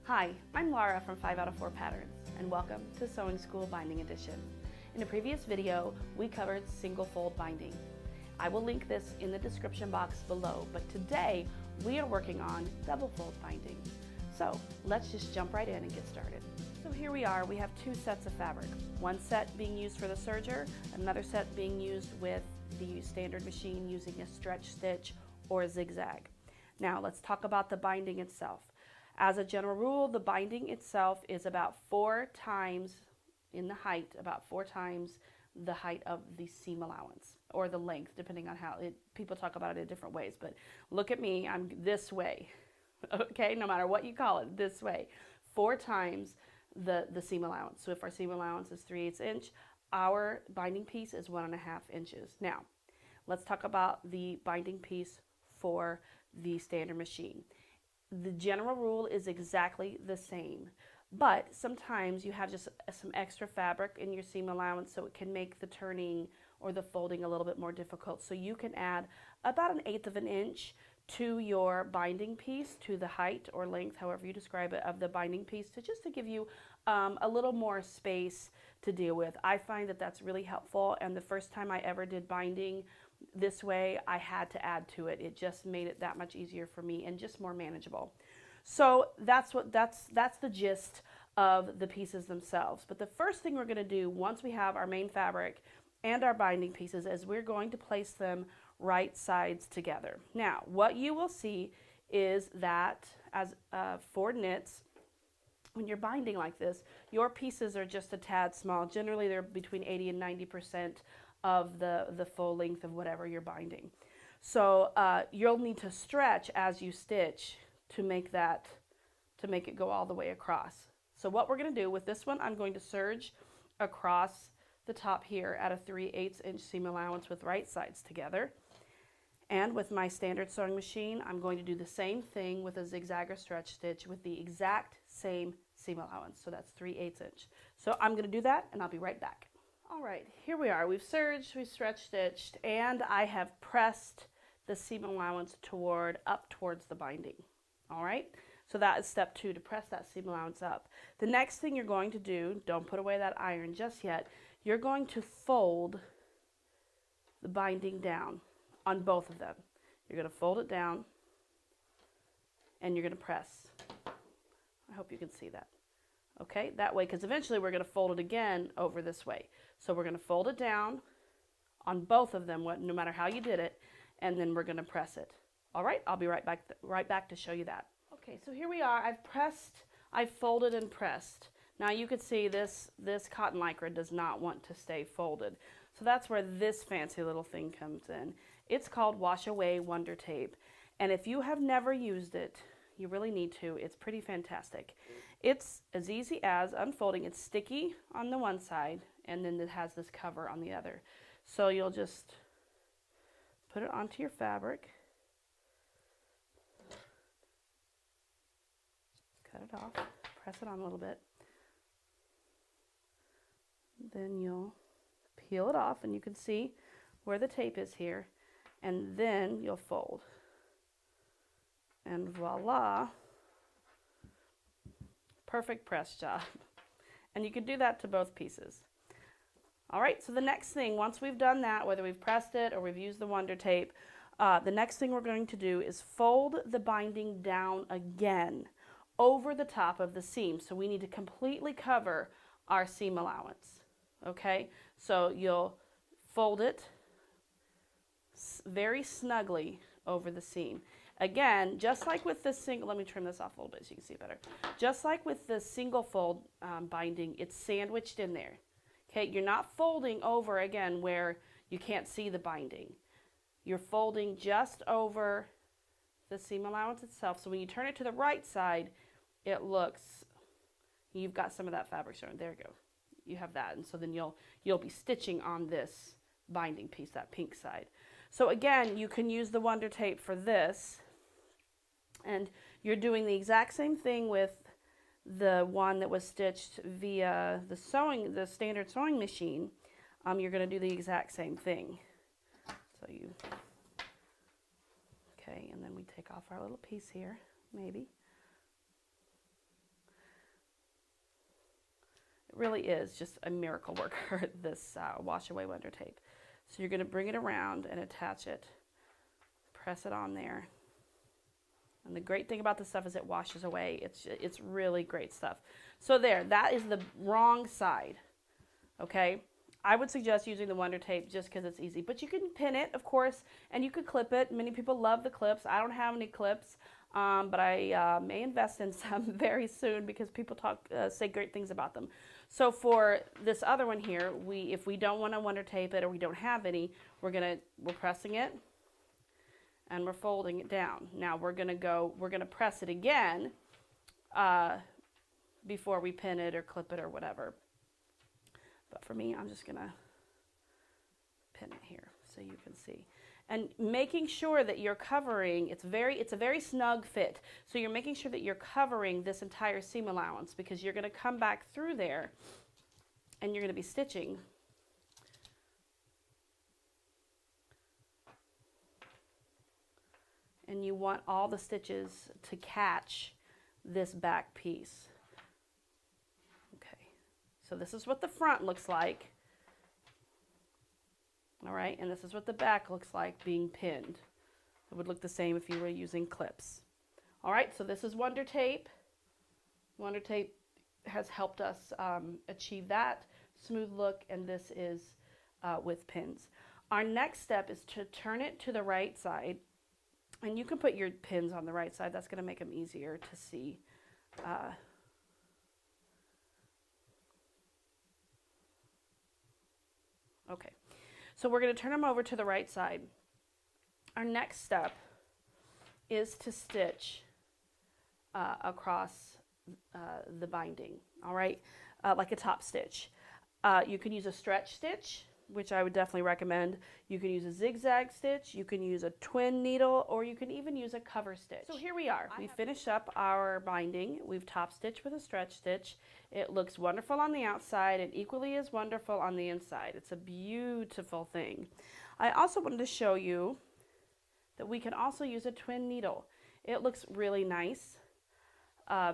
Hi, I'm Laura from 5 out of 4 Patterns, and welcome to Sewing School Binding Edition. In a previous video, we covered single fold binding. I will link this in the description box below, but today we are working on double fold binding. So let's just jump right in and get started. So here we are, we have two sets of fabric. One set being used for the serger, another set being used with the standard machine using a stretch stitch or a zigzag. Now let's talk about the binding itself. As a general rule, the binding itself is about 4 times in the height, about 4 times the height of the seam allowance, or the length, depending on how people talk about it in different ways. But look at me, I'm this way, okay? No matter what you call it, this way. 4 times the seam allowance. So if our seam allowance is 3/8 inch, our binding piece is 1.5 inches. Now, let's talk about the binding piece for the standard machine. The general rule is exactly the same, but sometimes you have just some extra fabric in your seam allowance, so it can make the turning or the folding a little bit more difficult. So you can add about 1/8 of an inch to your binding piece, to the height or length, however you describe it, of the binding piece, just to give you a little more space to deal with. I find that that's really helpful, and the first time I ever did binding this way, I had to add to it. It just made it that much easier for me and just more manageable. So that's the gist of the pieces themselves. But the first thing we're going to do once we have our main fabric and our binding pieces is we're going to place them right sides together. Now, what you will see is that as for knits, when you're binding like this, your pieces are just a tad small. Generally, they're between 80 and 90% of the full length of whatever you're binding. So you'll need to stretch as you stitch to make it go all the way across. So what we're going to do with this one, I'm going to serge across the top here at a 3/8 inch seam allowance with right sides together. And with my standard sewing machine, I'm going to do the same thing with a zigzag or stretch stitch with the exact same seam allowance. So that's 3/8 inch. So I'm going to do that, and I'll be right back. All right, here we are. We've serged, we've stretch stitched, and I have pressed the seam allowance up towards the binding. All right, so that is step 2, to press that seam allowance up. The next thing you're going to do, don't put away that iron just yet, you're going to fold the binding down on both of them. You're going to fold it down, and you're going to press. I hope you can see that. Okay, that way, because eventually we're going to fold it again over this way. So we're going to fold it down on both of them, no matter how you did it, and then we're going to press it. All right, I'll be right back to show you that. Okay, so here we are. I've folded and pressed. Now you can see this cotton lycra does not want to stay folded. So that's where this fancy little thing comes in. It's called Wash Away Wonder Tape. And if you have never used it, you really need to. It's pretty fantastic. It's as easy as unfolding. It's sticky on the one side, and then it has this cover on the other. So you'll just put it onto your fabric, cut it off, press it on a little bit. Then you'll peel it off, and you can see where the tape is here, and then you'll fold. And voila, perfect press job. And you can do that to both pieces. All right, so the next thing, once we've done that, whether we've pressed it or we've used the Wonder Tape, the next thing we're going to do is fold the binding down again over the top of the seam. So we need to completely cover our seam allowance. Okay, so you'll fold it very snugly over the seam. Again, just like with the single, let me trim this off a little bit so you can see it better. Just like with the single fold binding, it's sandwiched in there. Okay, you're not folding over again where you can't see the binding. You're folding just over the seam allowance itself. So when you turn it to the right side, it looks, you've got some of that fabric showing. There you go. You have that, and so then you'll be stitching on this binding piece, that pink side. So again, you can use the Wonder Tape for this. And you're doing the exact same thing with the one that was stitched via the standard sewing machine. You're going to do the exact same thing. So okay, and then we take off our little piece here, maybe. really is just a miracle worker, this wash away Wonder Tape. So you're going to bring it around and attach it, press it on there. And the great thing about this stuff is it washes away. It's really great stuff. So there, that is the wrong side, okay? I would suggest using the Wonder Tape just because it's easy. But you can pin it, of course, and you could clip it. Many people love the clips. I don't have any clips, but I may invest in some very soon because people say great things about them. So for this other one here, if we don't want to Wonder Tape it or we don't have any, we're pressing it and we're folding it down. Now we're gonna press it again before we pin it or clip it or whatever. But for me, I'm just gonna pin it here so you can see. And making sure that you're covering, it's a very snug fit. So you're making sure that you're covering this entire seam allowance because you're gonna come back through there and you're gonna be stitching. And you want all the stitches to catch this back piece. So this is what the front looks like. All right, and this is what the back looks like being pinned. It would look the same if you were using clips. All right, so this is Wonder Tape. Wonder Tape has helped us achieve that smooth look, and this is with pins. Our next step is to turn it to the right side, and you can put your pins on the right side. That's going to make them easier to see. Okay, so we're going to turn them over to the right side. Our next step is to stitch across the binding, all right, like a top stitch. You can use a stretch stitch, which I would definitely recommend. You can use a zigzag stitch, you can use a twin needle, or you can even use a cover stitch. So here we are. We finished up our binding. We've top stitched with a stretch stitch. It looks wonderful on the outside and equally as wonderful on the inside. It's a beautiful thing. I also wanted to show you that we can also use a twin needle. It looks really nice,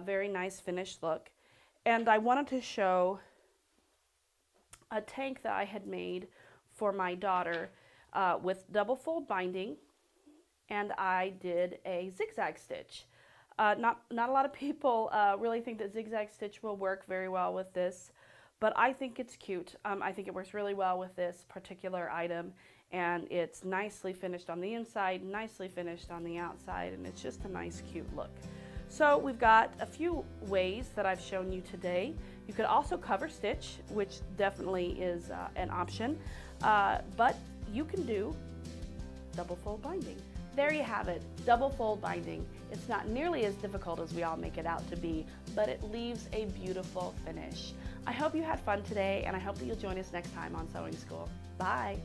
very nice finished look. And I wanted to show a tank that I had made for my daughter with double fold binding, and I did a zigzag stitch. Not a lot of people really think that zigzag stitch will work very well with this, but I think it's cute. I think it works really well with this particular item, and it's nicely finished on the inside, nicely finished on the outside, and it's just a nice cute look. So we've got a few ways that I've shown you today. You could also cover stitch, which definitely is an option, but you can do double fold binding. There you have it, double fold binding. It's not nearly as difficult as we all make it out to be, but it leaves a beautiful finish. I hope you had fun today, and I hope that you'll join us next time on Sewing School. Bye.